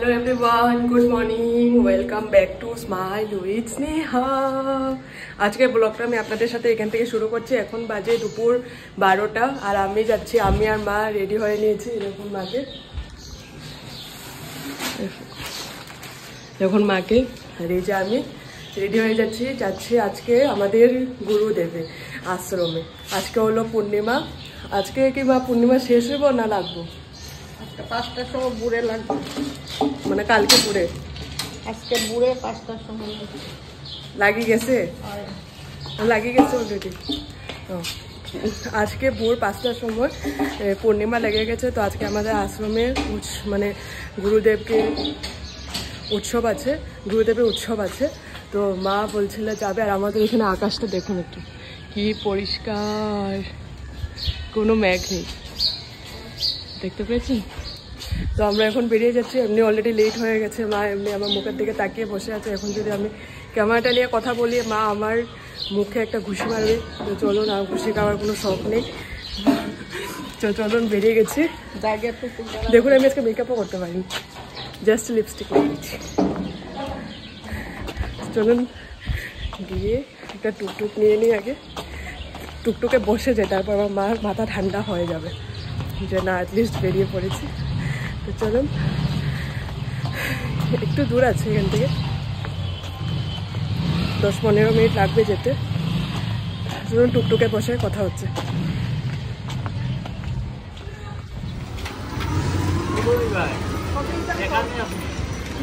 Hello everyone, good morning, welcome back to Smile with Sneha. আজকের ব্লগটা আমি আপনাদের সাথে এখান থেকে শুরু করছি। এখন বাজে দুপুর 12টা আর আমি যাচ্ছি, আমি আর মা রেডি হয়ে নিয়েছি। এরকম মাকে এখন মাকে আর এই যে আমি রেডি হয়ে যাচ্ছি আজকে আমাদের গুরুদেবে আশ্রমে। আজকে হলো পূর্ণিমা। আজকে কি মা পূর্ণিমা শেষ হইব না লাগবো? 5টার সময় বুড়ে লাগবে, মানে কালকে পুরে আজকে বুড়ে 5টার সময় লাগিয়ে গেছে অলরেডি। আজকে ভোর 5টার সময় পূর্ণিমা লেগে গেছে। তো আজকে আমাদের আশ্রমে মানে গুরুদেবের উৎসব আছে। তো মা বলছিল যাবে। আর আমাদের এখানে আকাশটা দেখুন একটু কি পরিষ্কার, কোনো মেঘ নেই, দেখতে পেয়েছেন? তো আমরা এখন বেরিয়ে যাচ্ছি। এমনি অলরেডি লেট হয়ে গেছে। মা এমনি আমার মুখের দিকে তাকিয়ে বসে আছে। এখন যদি আমি ক্যামেরাটা নিয়ে কথা বলি মা আমার মুখে একটা ঘুষি মারবে। তো চলুন, আর ঘুষি খাওয়ার কোনো শখ নেই। চলুন বেরিয়ে গেছি। দেখুন আমি আজকে মেকআপও করতে পারিনি, জাস্ট লিপস্টিক লাগিয়েছি। চলুন গিয়ে একটা টুকটুক নিয়ে নিই আগে, টুকটুকে বসে যায়, তারপর আমার মার মাথা ঠান্ডা হয়ে যাবে যে না অ্যাটলিস্ট বেরিয়ে পড়েছি। তো চলুন, একটু দূর আছে এখান থেকে, 10-15 মিনিট লাগবে যেতে। চলুন টুকটুকে বসে কথা হচ্ছে।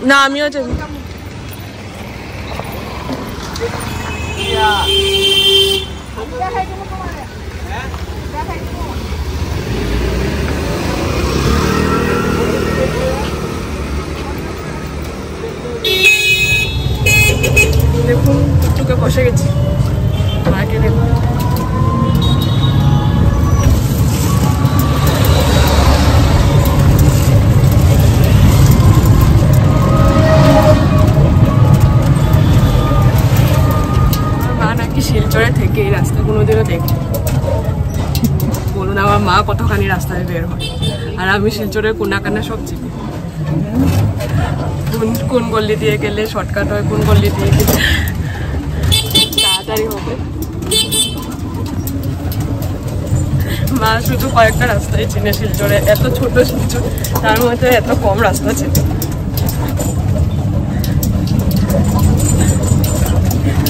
না আমিও যাবো। দেখুন টুকটুকে বসে গেছি, মাকে দেখুন। মা নাকি শিলচরে থেকে এই রাস্তা কোনোদিনও দেখি। বলুন আমার মা কতখানি রাস্তায় বের হয়, আর আমি শিলচরের কোনাকানা সব চিনি। কোন গল্লি দিয়ে গেলে শর্টকাট হয়, কোন গল্লি দিয়ে গেলে তাড়াতাড়ি হবে। মা শুধু কয়েকটা রাস্তায় চিনে শিলচরে, এত ছোট শিলচর, তার মধ্যে এত কম রাস্তা ছিল।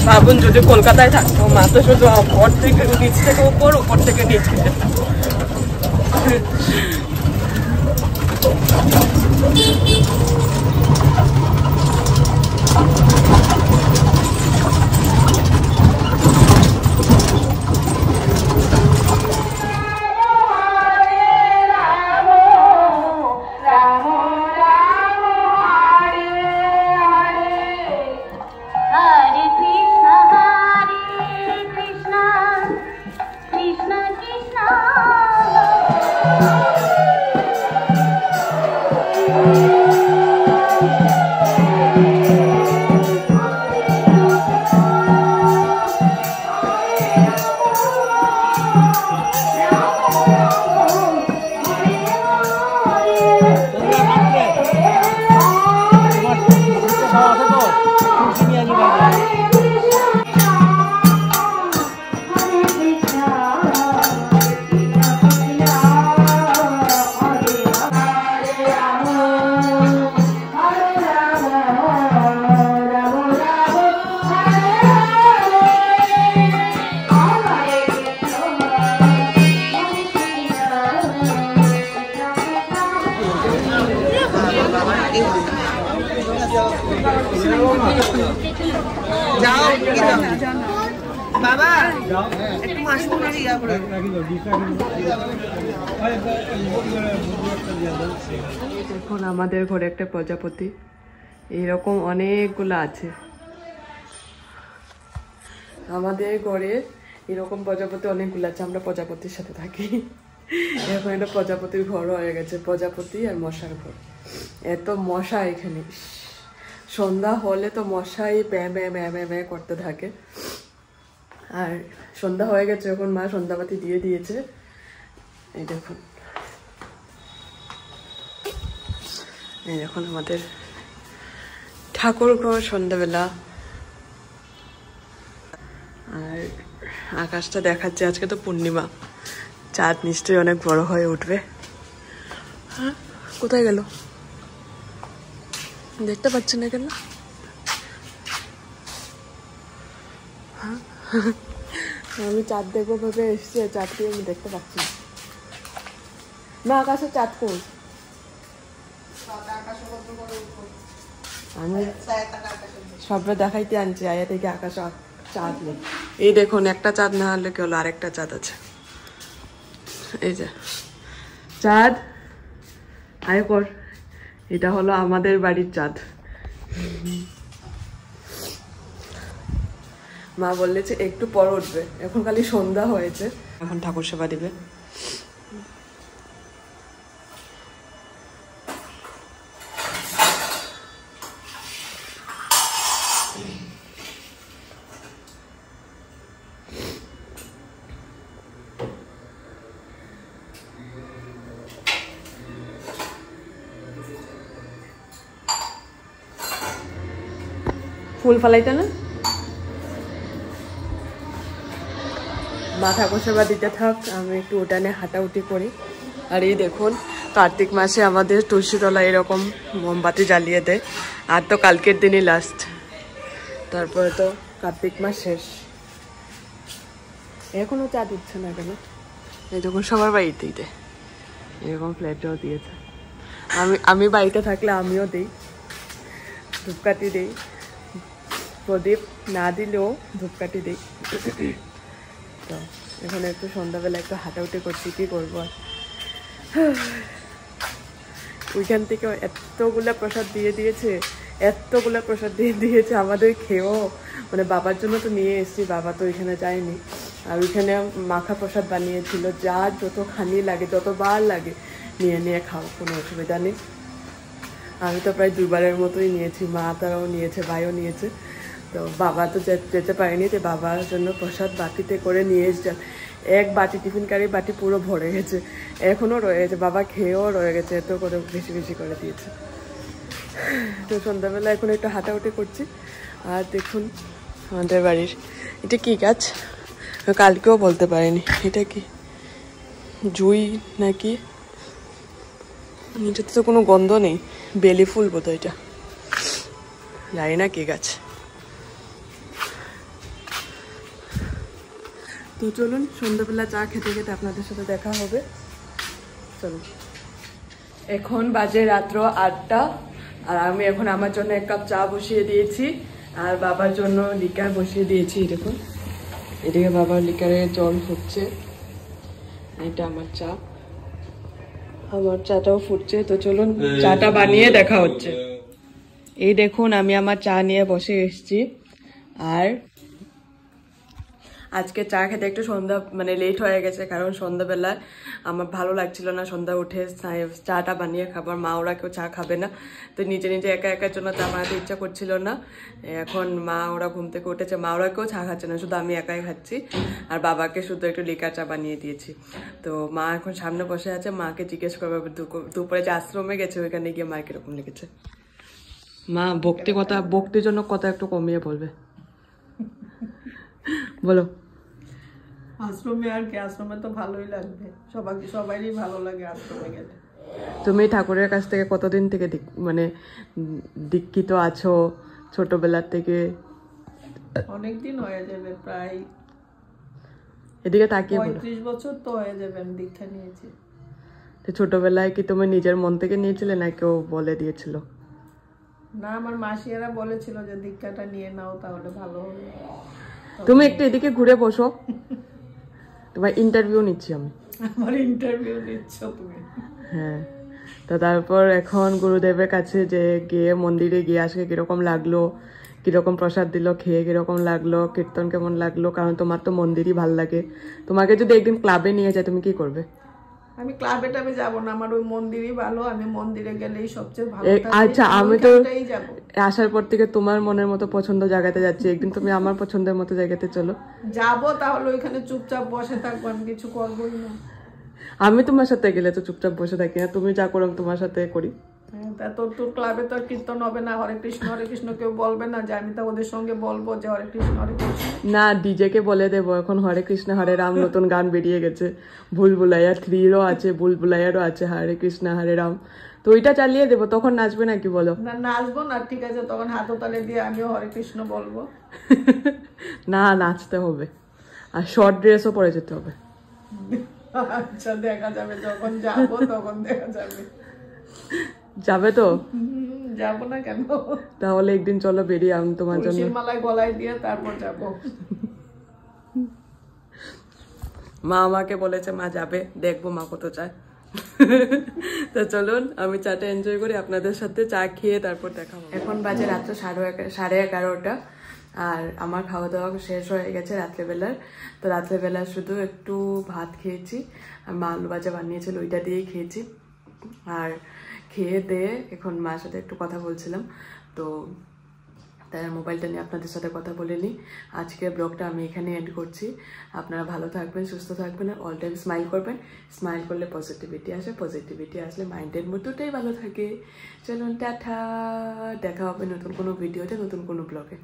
ভাবুন যদি কলকাতায় থাকতো, মা তো শুধু উপর থেকে নিচ থেকে উপর, উপর থেকে নিচ খেতে। বাবা একটু মাশরুমের ইয়া করে দেখুন আমাদের ঘরে একটা প্রজাপতি, এরকম অনেকগুলো আছে আমাদের ঘরে। এরকম প্রজাপতি অনেকগুলো আছে, আমরা প্রজাপতির সাথে থাকি। এখন এটা প্রজাপতির ঘর হয়ে গেছে, প্রজাপতি আর মশার ঘর। এত মশা এখানে, সন্ধ্যা হলে তো মশাই ব্যাঁ ব্যাঁ ব্যাঁ ব্যাঁ ব্যাঁ করতে থাকে। আর সন্ধ্যা হয়ে গেছে, এখন মা সন্ধ্যাবাতি দিয়ে দিয়েছে। এই দেখুন, এই দেখুন আমাদের ঠাকুরঘর সন্ধ্যাবেলা, আর আকাশটা দেখাচ্ছে আজকে তো পূর্ণিমা, চাঁদ নিশ্চয়ই অনেক বড় হয়ে উঠবে। হ্যাঁ, কোথায় গেল দেখতে পাচ্ছি না কেন? আমি চাঁদ দেখবো ভেবে এসছি, চাঁদকে আমি দেখতে পাচ্ছি না। না আকাশে চাঁদ কোন? আমি সবটা দেখাইতে আনছি আয়া থেকে, আকাশে চাঁদ নেই। এই দেখুন, একটা চাঁদ না হলে কি হলো, আরেকটা চাঁদ আছে। এই যে চাঁদ, আয় কর, এটা হলো আমাদের বাড়ির চাঁদ। মা বললেছে একটু পর উঠবে, এখন খালি সন্ধ্যা হয়েছে, এখন ঠাকুর সেবা দিবে। ফুল ফালাইতে না, মা ঠাকুর সেবা দিতে থাক, আমি একটু উঠানে হাঁটাউটি করি। আর এই দেখুন, কার্তিক মাসে আমাদের তুলসীতলা এরকম মোমবাতি জ্বালিয়ে দেয়। আর তো কালকের দিনই লাস্ট, তারপরে তো কার্তিক মাস শেষ। এখনো চাঁদ উঠছে না কেন? এই দেখুন, সবার বাড়িতেই দেয়, এরকম ফ্ল্যাটেও দিয়েছে। আমি বাড়িতে থাকলে আমিও দিই, ধূপকাঠি দিই, প্রদীপ না দিলেও ধূপকাঠি দিই। তো এখানে একটু সন্ধ্যাবেলা একটু হাঁটাউটি করছি, কি করবো আর। ওইখান থেকে এতগুলা প্রসাদ দিয়ে দিয়েছে, আমাদের খেয়েও, মানে বাবার জন্য তো নিয়ে এসেছি, বাবা তো ওইখানে যায়নি। আর ওইখানে মাখা প্রসাদ বানিয়েছিল, যা যতখানি লাগে, যতবার লাগে নিয়ে খাও, কোনো অসুবিধা নেই। আমি তো প্রায় 2বারের মতোই নিয়েছি, মা তারাও নিয়েছে, ভাইও নিয়েছে। তো বাবা তো যেতে পারেনি, তো বাবার জন্য প্রসাদ বাটিতে করে নিয়ে এসছে। এক বাটি, টিফিন কারি বাটি পুরো ভরে গেছে, এখনও রয়ে গেছে, বাবা খেয়েও রয়ে গেছে, এত করে বেশি বেশি করে দিয়েছে। তো সন্ধ্যাবেলা এখন একটু হাঁটাহুটি করছি। আর দেখুন আমাদের বাড়ির এটা কি গাছ, কালকেও বলতে পারিনি, এটা কি জুই নাকি, এটাতে তো কোনো গন্ধ নেই, বেলি ফুল বোধ হয়, এটা জানি না কি গাছ। তো চলুন, সন্ধ্যাবেলা চা খেতে খেতে আপনাদের সাথে দেখা হবে। চলুন, এখন বাজে রাত্র 8টা, আর আমি এখন আমার জন্য 1 কাপ চা বসিয়ে দিয়েছি, আর বাবার জন্য লিকার বসিয়ে দিয়েছি। দেখুন, এদিকে বাবার লিকারের জল ফুটছে, এটা আমার চা, আমার চাটাও ফুটছে। তো চলুন, চাটা বানিয়ে দেখা হচ্ছে। এই দেখুন, আমি আমার চা নিয়ে বসে এসেছি। আর আজকে চা খেতে একটু সন্ধ্যা মানে লেট হয়ে গেছে, কারণ সন্ধ্যাবেলা আমার ভালো লাগছিল না সন্ধ্যা উঠে চাটা বানিয়ে খাবার, মা ওরা কেউ চা খাবে না, তো নিজে নিজে একা একার জন্য চা বানাতে ইচ্ছা করছিল না। এখন মা ওরা ঘুম থেকে উঠেছে, মা ওরা কেউ চা খাচ্ছে না, শুধু আমি একাই খাচ্ছি। আর বাবাকে শুধু একটু লিকার চা বানিয়ে দিয়েছি। তো মা এখন সামনে বসে আছে, মাকে জিজ্ঞেস করবে দুপুরে যে আশ্রমে গেছে ওইখানে গিয়ে মার কিরকম লেগেছে। মা ভক্তিজনক কথা একটু কমিয়ে বলবে, বলো। আশ্রমে আর কি, আশ্রমে তো ভালোই লাগবে, সবারই ভালো লাগে আশ্রমে গেলে। তুমি ঠাকুরের কাছ থেকে কতদিন থেকে মানে দীক্ষিত আছো? ছোটবেলার থেকে? অনেকদিন হয়ে যাবে, প্রায় এদিকে তাকিয়ে 35 বছর তো হয়ে যাবে আমি দীক্ষা নিয়েছি। তো ছোটবেলায় কি তুমি নিজের মন থেকে নিয়েছিলে না কেউ বলে দিয়েছিল? না, আমার মাসিয়ারা বলেছিল যে দীক্ষাটা নিয়ে নাও, তাহলে ভালো হবে। তুমি একটু এদিকে ঘুরে বসো, তোমার ইন্টারভিউ নিচ্ছি আমি। আমার ইন্টারভিউ নিচ্ছ তুমি? হ্যাঁ। তো তারপর এখন গুরুদেবের কাছে যে গিয়ে মন্দিরে গিয়ে আজকে কিরকম লাগলো, কিরকম প্রসাদ দিল, খেয়ে কিরকম লাগলো, কীর্তন কেমন লাগলো, কারণ তোমার তো মন্দিরই ভাল লাগে। তোমাকে যদি একদিন ক্লাবে নিয়ে যায় তুমি কি করবে? আমি ক্লাবে টাবে যাবো না, আমার ওই মন্দিরই ভালো, আমি মন্দিরে গেলেই সবচেয়ে ভালো। আচ্ছা, আমি তো আসার পর থেকে তোমার মনের মতো পছন্দ জায়গাতে যাচ্ছি, একদিন তুমি আমার পছন্দের মতো জায়গাতে চলো। যাবো, তাহলে ওইখানে চুপচাপ বসে থাকবো, আমি কিছু করবোই না। আমি তোমার সাথে গেলে তো চুপচাপ বসে থাকি না, তুমি যা করো তোমার সাথে করি। তা তোর ক্লাবে তো আর কীর্তন হবে না, হরে কৃষ্ণ কেউ বলবে না যে আমি তো ওদের সঙ্গে বলবো যে হরে কৃষ্ণ। না, ডিজে কে বলে দেবো এখন হরে কৃষ্ণ হরে রাম নতুন গান বেরিয়ে গেছে, ভুলভুলাইয়া 3-রও আছে, ভুলভুলাইয়ারও আছে, হরে কৃষ্ণ হরে রাম, তো ওইটা চালিয়ে দেবো, তখন নাচবে নাকি বলো? না নাচবো না, ঠিক আছে, তখন হাততালি দিয়ে আমিও হরে কৃষ্ণ বলবো। না, নাচতে হবে, আর শর্ট ড্রেসও পরে যেতে হবে। আচ্ছা, দেখা যাবে, যখন যাবো তখন দেখা যাবে। যাবে তো? যাবো না কেন? তাহলে একদিন চলো বেরিয়ে, আমি তোমার জন্য মালায় গলায় দিয়ে তারপর যাবো। মা আমাকে বলেছে মা যাবে, দেখবো মা কত চায়। তো চলুন আমি চাটা এনজয় করি, আপনাদের সাথে চা খেয়ে তারপর দেখা হবে। এখন বাজে রাত্র 11:30, আর আমার খাওয়া দাওয়া শেষ হয়ে গেছে রাত্রেবেলার। তো রাত্রেবেলা শুধু একটু ভাত খেয়েছি, আর মা আলু ভাজা বানিয়েছিল ওইটা দিয়েই খেয়েছি। আর খেয়ে দিয়ে এখন মার সাথে একটু কথা বলছিলাম, তো তাই মোবাইলটা নিয়ে আপনাদের সাথে কথা বলে নিই। আজকের ব্লগটা আমি এখানে এন্ড করছি। আপনারা ভালো থাকবেন, সুস্থ থাকবেন, আর অল টাইম স্মাইল করবেন। স্মাইল করলে পজিটিভিটি আসে, পজিটিভিটি আসলে মাইন্ডের মধ্যেটাই ভালো থাকে। চলুন টাটা, দেখা হবে নতুন কোনো ভিডিওতে, নতুন কোনো ব্লগে।